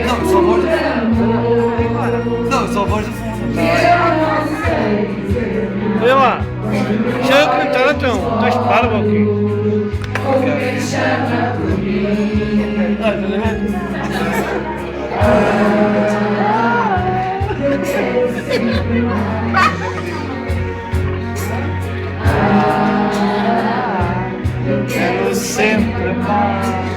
Não, só voz do fundo. Não, só voz do fundo. Olha lá. Já eu cantar então. Tens parvo aqui. Quero sempre paz.